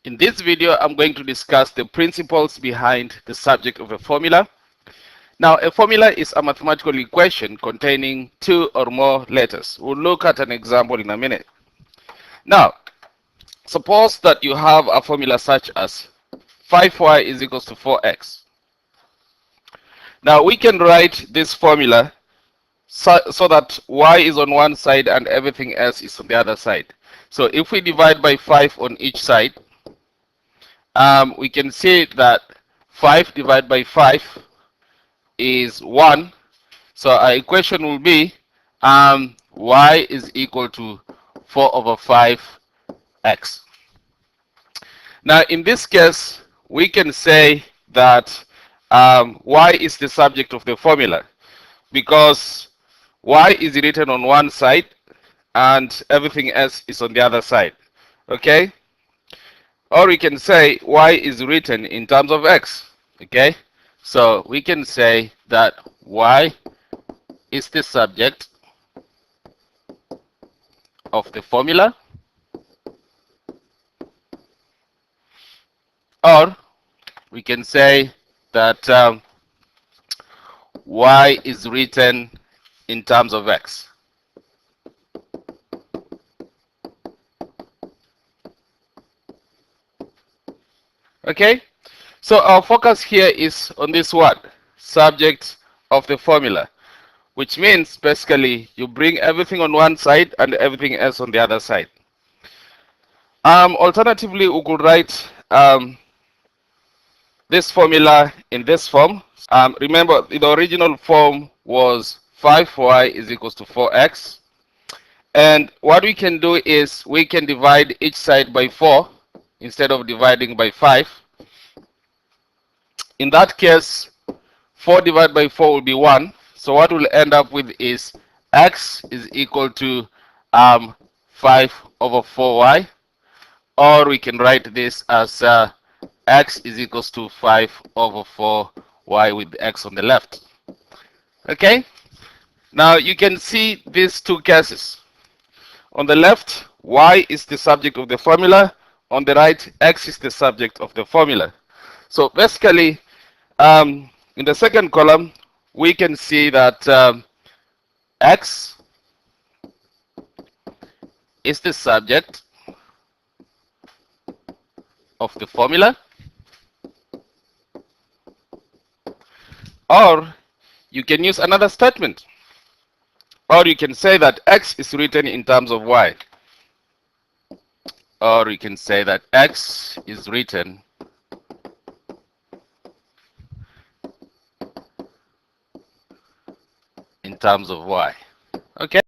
In this video, I'm going to discuss the principles behind the subject of a formula. Now, a formula is a mathematical equation containing two or more letters. We'll look at an example in a minute. Now, suppose that you have a formula such as 5y is equals to 4x. Now, we can write this formula so that y is on one side and everything else is on the other side. So if we divide by 5 on each side, we can say that 5 divided by 5 is 1. So our equation will be y is equal to 4 over 5x. Now in this case, we can say that y is the subject of the formula because y is written on one side and everything else is on the other side. Okay? Or we can say y is written in terms of x. Okay? So we can say that y is the subject of the formula, or we can say that y is written in terms of x. Okay, so our focus here is on this word, subject of the formula, which means basically you bring everything on one side and everything else on the other side. Alternatively, we could write this formula in this form. Remember, the original form was 5y is equals to 4x. And what we can do is we can divide each side by 4 instead of dividing by 5. In that case, 4 divided by 4 will be 1. So what we'll end up with is x is equal to 5 over 4y. Or we can write this as x is equals to 5 over 4y with x on the left. Okay? Now you can see these two cases. On the left, y is the subject of the formula. On the right, x is the subject of the formula. So basically, in the second column, we can see that x is the subject of the formula, or you can use another statement, or you can say that x is written in terms of y, or you can say that x is written in terms of y. Okay?